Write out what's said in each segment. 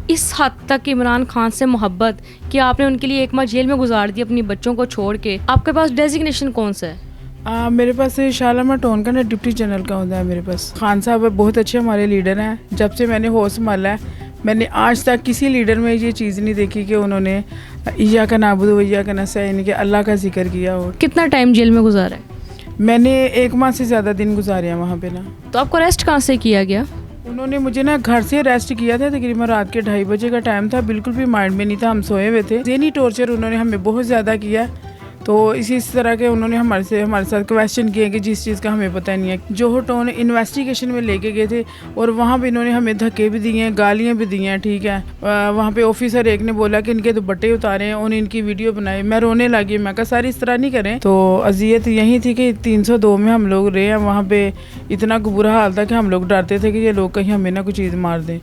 इस हद तक इमरान खान से मोहब्बत कि आपने उनके लिए एक माह जेल में गुजार दी अपनी बच्चों को छोड़ के। आपके पास डेजिग्नेशन कौन सा है? मेरे पास शालामा टोन का ना डिप्टी जनरल का होता है मेरे पास। खान साहब बहुत अच्छे हमारे लीडर हैं। जब से मैंने होश संभाला है मैंने आज तक किसी लीडर में ये चीज़ नहीं देखी कि उन्होंने इया का नाबुद इया का नस्ताईन कि अल्लाह का जिक्र किया हो। कितना टाइम जेल में गुजारा है? मैंने 1 माह से ज़्यादा दिन गुजारे हैं वहाँ पे ना। तो आपको अरेस्ट कहाँ से किया गया? उन्होंने मुझे ना घर से अरेस्ट किया था। तकरीबन रात के 2:30 बजे का टाइम था। बिल्कुल भी माइंड में नहीं था, हम सोए हुए थे। ज़हनी टॉर्चर उन्होंने हमें बहुत ज़्यादा किया। तो इसी तरह के उन्होंने हमारे साथ क्वेश्चन किए कि जिस चीज़ का हमें पता नहीं है। जोहर टाउन इन्वेस्टिगेशन में लेके गए थे और वहाँ पे इन्होंने हमें धक्के भी दिए हैं, गालियाँ भी दी हैं। ठीक है, वहाँ पे ऑफिसर एक ने बोला कि इनके दुपट्टे उतारे और इनकी वीडियो बनाई। मैं रोने लगी। मैं कहा सर इस तरह नहीं करें। तो अजियत यही थी कि 302 में हम लोग रहे हैं। वहाँ पे इतना बुरा हाल था कि हम लोग डरते थे कि ये लोग कहीं हमें ना कुछ चीज़ मार दें।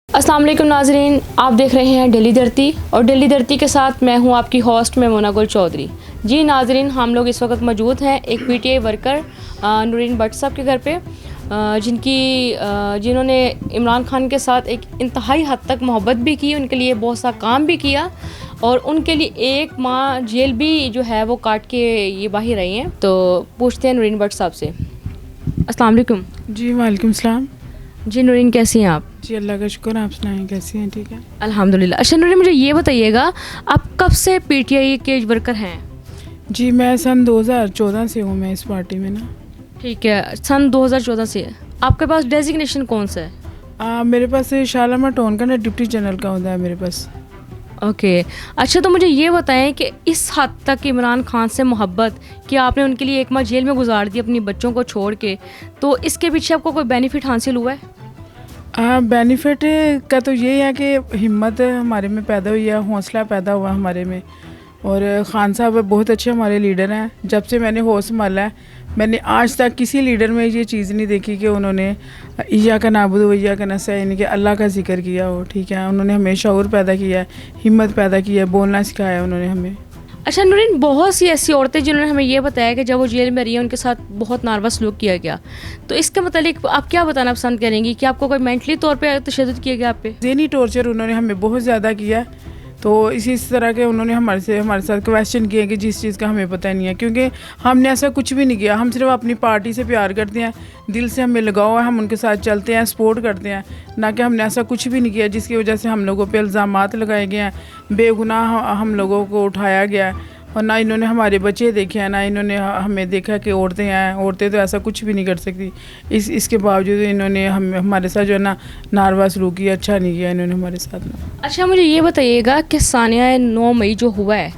अस्सलाम वालेकुम नाजरीन, आप देख रहे हैं डेली धरती और डेली धरती के साथ मैं हूं आपकी होस्ट मेमोना गुल चौधरी। जी नाजरीन, हम लोग इस वक्त मौजूद हैं एक पीटीआई वर्कर नूरीन भट्ट साहब के घर पे, जिन्होंने इमरान खान के साथ एक इंतहाई हद तक मोहब्बत भी की, उनके लिए बहुत सा काम भी किया और उनके लिए 1 माह जेल भी जो है वो काट के ये बाहर रही हैं। तो पूछते हैं नूरीन भट्ट साहब से। अस्सलाम वालेकुम। जी वालेकुम सलाम। जी नूरीन, कैसी हैं आप? जी अल्लाह का शुक्र, आप सुनाएं कैसी हैं? ठीक है अल्हम्दुलिल्लाह। अच्छा नूरीन, मुझे ये बताइएगा आप कब से पीटीआई के वर्कर हैं? जी मैं सन 2014 से हूँ मैं इस पार्टी में ना। ठीक है, सन 2014 से है। आपके पास डेजिग्नेशन कौन सा है? मेरे पास शालामा टोन का ना डिप्टी जनरल का होता है मेरे पास। ओके। अच्छा, तो मुझे ये बताएं कि इस हद तक इमरान खान से मोहब्बत कि आपने उनके लिए 1 माह जेल में गुजार दी अपनी बच्चों को छोड़ के, तो इसके पीछे आपको कोई बेनिफिट हासिल हुआ है? बेनिफिट का तो ये है कि हिम्मत हमारे में पैदा हुई है, हौसला पैदा हुआ हमारे में। और खान साहब बहुत अच्छे हमारे लीडर हैं। जब से मैंने होश संभाला है मैंने आज तक किसी लीडर में ये चीज़ नहीं देखी कि उन्होंने इया का नाबुद इया का नस्ताईन कि अल्लाह का जिक्र किया हो। ठीक है, उन्होंने हमें शऊर पैदा किया है, हिम्मत पैदा की है, बोलना सिखाया है उन्होंने हमें। अच्छा नूरीन, बहुत सी ऐसी औरतें जिन्होंने हमें ये बताया कि जब वो जेल में रही हैं उनके साथ बहुत नार्वा सलूक किया गया, तो इसके मतलब आप क्या बताना पसंद करेंगी कि आपको कोई मेंटली तौर पे तशद्दुद किया गया आप पे? ज़हनी टॉर्चर उन्होंने हमें बहुत ज़्यादा किया है। तो इसी तरह के उन्होंने हमारे साथ क्वेश्चन किए कि जिस चीज़ का हमें पता नहीं है, क्योंकि हमने ऐसा कुछ भी नहीं किया। हम सिर्फ अपनी पार्टी से प्यार करते हैं, दिल से हमें लगाव है, हम उनके साथ चलते हैं, सपोर्ट करते हैं। ना कि हमने ऐसा कुछ भी नहीं किया जिसकी वजह से हम लोगों पे इल्ज़ामात लगाए गए हैं, बेगुनाह हम लोगों को उठाया गया है। और ना इन्होंने हमारे बच्चे देखे हैं, ना इन्होंने हमें देखा कि औरतें हैं। औरतें तो ऐसा कुछ भी नहीं कर सकती। इसके बावजूद इन्होंने हमारे साथ जो है ना नारवा सलूक किया, अच्छा नहीं किया इन्होंने हमारे साथ ना। अच्छा, मुझे ये बताइएगा कि सानिया 9 मई जो हुआ है,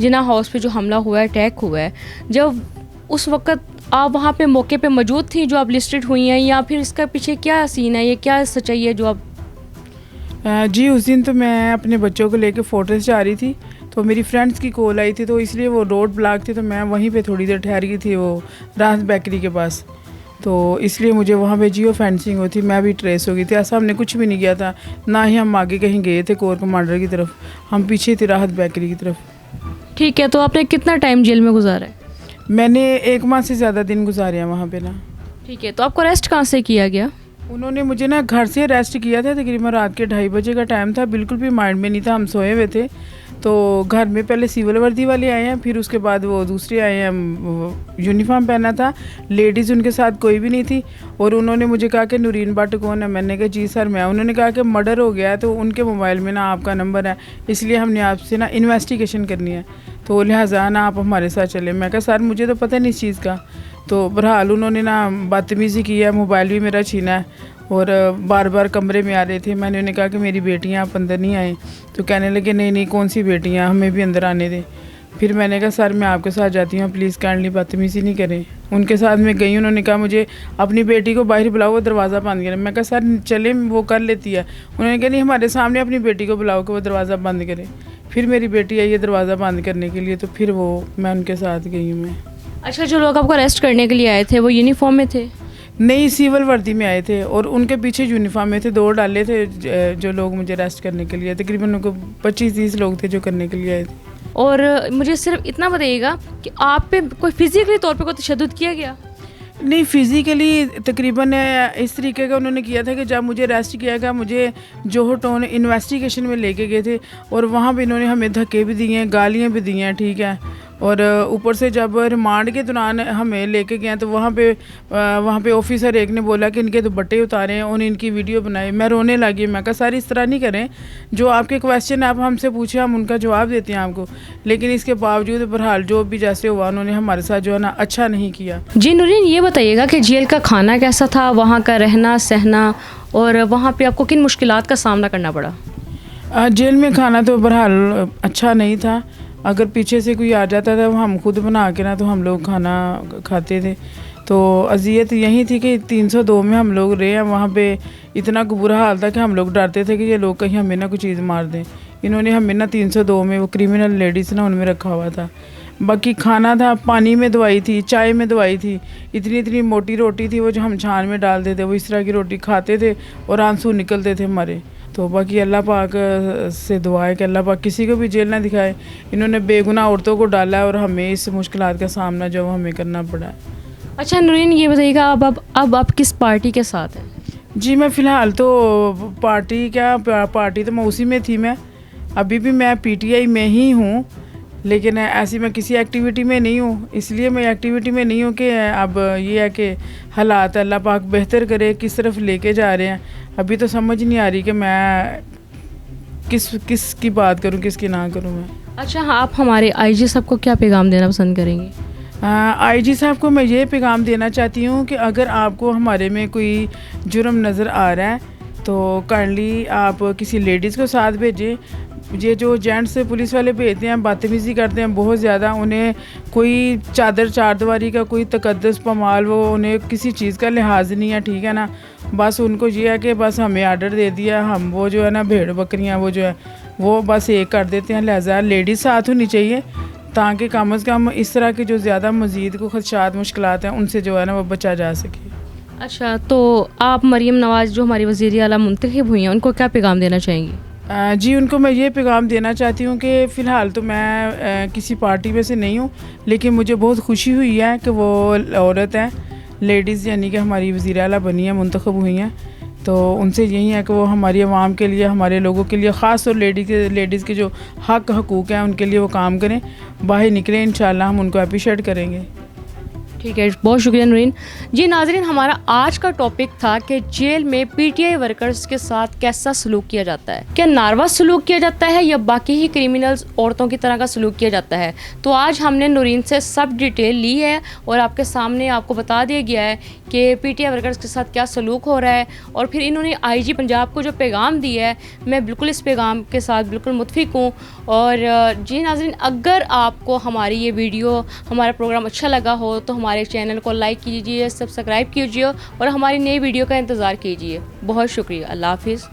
जिन्ना हाउस पे जो हमला हुआ है, अटैक हुआ है, जब उस वक़्त आप वहाँ पे मौके पे मौजूद थी जो आप लिस्टेड हुई हैं, या फिर इसका पीछे क्या सीन है, ये क्या सच्चाई है जो आप? जी उस दिन तो मैं अपने बच्चों को लेकर फोर्ट्रेस जा रही थी, तो मेरी फ्रेंड्स की कॉल आई थी, तो इसलिए वो रोड ब्लॉक थी, तो मैं वहीं पे थोड़ी देर ठहर गई थी वो राहत बेकरी के पास। तो इसलिए मुझे वहाँ पे जियो फेंसिंग होती, मैं भी ट्रेस हो गई थी। ऐसा हमने कुछ भी नहीं किया था, ना ही हम आगे कहीं गए थे कोर कमांडर की तरफ, हम पीछे थे राहत बेकरी की तरफ। ठीक है, तो आपने कितना टाइम जेल में गुजारा है? मैंने 1 माह से ज़्यादा दिन गुजारे हैं वहाँ पर ना। ठीक है, तो आपको अरेस्ट कहाँ से किया गया? उन्होंने मुझे ना घर से अरेस्ट किया था। तकरीबन रात के 2:30 बजे का टाइम था। बिल्कुल भी माइंड में नहीं था, हम सोए हुए थे। तो घर में पहले सिविल वर्दी वाले आए हैं, फिर उसके बाद वो दूसरे आए हैं, यूनिफॉर्म पहना था, लेडीज़ उनके साथ कोई भी नहीं थी। और उन्होंने मुझे कहा कि नूरीन भट्ट कौन है? मैंने कहा जी सर मैं। उन्होंने कहा कि मर्डर हो गया है, तो उनके मोबाइल में ना आपका नंबर है, इसलिए हमने आपसे ना इन्वेस्टिगेशन करनी है, तो लिहाजा ना आप हमारे साथ चले। मैं कहा सर मुझे तो पता नहीं इस चीज़ का। तो बहरहाल उन्होंने ना बदतमीज़ी की है, मोबाइल भी मेरा छीना है और बार बार कमरे में आ रहे थे। मैंने उन्हें कहा कि मेरी बेटियां आप अंदर नहीं आए, तो कहने लगे नहीं नहीं कौन सी बेटियां, हमें भी अंदर आने दें। फिर मैंने कहा सर मैं आपके साथ जाती हूँ, प्लीज़ काइंडली बदतमीज़ी नहीं करें। उनके साथ मैं गई, उन्होंने कहा मुझे अपनी बेटी को बाहर बुलाओ, वो दरवाज़ा बंद करें। मैं कहा सर चले वो कर लेती है। उन्होंने कहा नहीं हमारे सामने अपनी बेटी को बुलाओ कि वो दरवाज़ा बंद करें। फिर मेरी बेटी आई है दरवाज़ा बंद करने के लिए, तो फिर वो मैं उनके साथ गई हूँ मैं। अच्छा, जो लोग आपको अरेस्ट करने के लिए आए थे वो यूनिफॉर्म में थे? नहीं, सिविल वर्दी में आए थे और उनके पीछे यूनिफॉर्म में थे। 2 डाले थे जो लोग मुझे अरेस्ट करने के लिए, तकरीबन उनको 25-30 लोग थे जो करने के लिए आए थे। और मुझे सिर्फ इतना बताइएगा कि आप पे कोई फिजिकली तौर पे कोई तशद्दुद किया गया? नहीं, फिज़िकली तकरीबन इस तरीके का उन्होंने किया था कि जब मुझे अरेस्ट किया गया, मुझे जोहर टाउन इन्वेस्टिगेशन में लेके गए थे और वहाँ पे इन्होंने हमें धक्के भी दिए हैं, गालियाँ भी दी हैं, ठीक है। और ऊपर से जब रिमांड के दौरान हमें लेके गए तो वहाँ पे ऑफिसर एक ने बोला कि इनके दुपट्टे उतारें और इनकी वीडियो बनाए। मैं रोने लगी। मैं कहा सर इस तरह नहीं करें, जो आपके क्वेश्चन आप हमसे पूछे हम उनका जवाब देते हैं आपको। लेकिन इसके बावजूद बहरहाल जो भी जैसे हुआ उन्होंने हमारे साथ जो है ना अच्छा नहीं किया। जी नूरीन, ये बताइएगा कि जेल का खाना कैसा था, वहाँ का रहना सहना, और वहाँ पे आपको किन मुश्किलात का सामना करना पड़ा? जेल में खाना तो बहरहाल अच्छा नहीं था। अगर पीछे से कोई आ जाता था वो हम खुद बना के ना तो हम लोग खाना खाते थे। तो अजियत यही थी कि 302 में हम लोग रहे हैं, वहाँ पे इतना बुरा हाल था कि हम लोग डरते थे कि ये लोग कहीं हमें ना कुछ चीज़ मार दें। इन्होंने हमें ना 302 में वो क्रिमिनल लेडीज़ ना उनमें रखा हुआ था। बाकी खाना था, पानी में दवाई थी, चाय में दवाई थी, इतनी इतनी मोटी रोटी थी वो जो हम छान में डालते थे, वो इस तरह की रोटी खाते थे और आंसू निकलते थे हमारे। तो बाकी अल्लाह पाक से दुआ है कि अल्लाह पाक किसी को भी जेल ना दिखाए। इन्होंने बेगुनाह औरतों को डाला है और हमें इस मुश्किलात का सामना जो हमें करना पड़ा है। अच्छा नूरीन, ये बताइएगा अब आप किस पार्टी के साथ हैं? जी मैं फ़िलहाल तो पार्टी तो मैं उसी में थी। मैं अभी भी मैं पीटीआई में ही हूँ, लेकिन ऐसी मैं किसी एक्टिविटी में नहीं हूँ। इसलिए मैं एक्टिविटी में नहीं हूँ कि अब ये है कि हालात अल्लाह पाक बेहतर करे किस तरफ लेके जा रहे हैं। अभी तो समझ नहीं आ रही कि मैं किस की बात करूँ, किसकी ना करूँ मैं। अच्छा हाँ, आप हमारे आईजी साहब को क्या पैगाम देना पसंद करेंगे? आईजी साहब को मैं ये पैगाम देना चाहती हूँ कि अगर आपको हमारे में कोई जुर्म नज़र आ रहा है तो काइंडली आप किसी लेडीज़ को साथ भेजें। ये जो जेंट्स पुलिस वाले भेजते हैं, बदतमीज़ी करते हैं बहुत ज़्यादा। उन्हें कोई चादर चारदीवारी का कोई तकद्दुस पमाल वो उन्हें किसी चीज़ का लिहाज नहीं है, ठीक है ना। बस उनको ये है कि बस हमें आर्डर दे दिया, हम वो जो है ना भेड़ बकरियाँ वो जो है वो बस एक कर देते हैं। लिहाजा लेडीज़ साथ होनी चाहिए ताकि कम अज़ कम इस तरह के जो ज़्यादा मज़ीद को खदशात मुश्किलात हैं उनसे जो है ना वो बचा जा सके। अच्छा, तो आप मरीम नवाज़ जो हमारी वज़ीर आला मुंतखब हुई हैं उनको क्या पैगाम देना चाहेंगी? जी उनको मैं ये पैगाम देना चाहती हूँ कि फ़िलहाल तो मैं किसी पार्टी में से नहीं हूँ, लेकिन मुझे बहुत खुशी हुई है कि वो औरत है, लेडीज़ यानी कि हमारी वज़ीर आला बनी है, मुंतखब हुई हैं। तो उनसे यही है कि वो हमारी आवाम के लिए, हमारे लोगों के लिए, ख़ास तौर लेडीज़ के जो हक़ हकूक़ हैं उनके लिए वो काम करें, बाहर निकलें। इंशाल्लाह हम उनको अप्रिशिएट करेंगे। ठीक है, बहुत शुक्रिया नूरीन। जी नाज़रीन, हमारा आज का टॉपिक था कि जेल में पीटीआई वर्कर्स के साथ कैसा सलूक किया जाता है, क्या नारवा सलूक किया जाता है या बाकी ही क्रिमिनल्स औरतों की तरह का सलूक किया जाता है। तो आज हमने नूरीन से सब डिटेल ली है और आपके सामने आपको बता दिया गया है कि पीटीआई वर्कर्स के साथ क्या सलूक हो रहा है। और फिर इन्होंने आईजी पंजाब को जो पैगाम दिया है, मैं बिल्कुल इस पैगाम के साथ बिल्कुल मुतफिक हूँ। और जी नाज़रीन, अगर आपको हमारी ये वीडियो, हमारा प्रोग्राम अच्छा लगा हो तो हमारे चैनल को लाइक कीजिए, सब्सक्राइब कीजिए और हमारी नई वीडियो का इंतज़ार कीजिए। बहुत शुक्रिया। अल्लाह हाफ़िज़।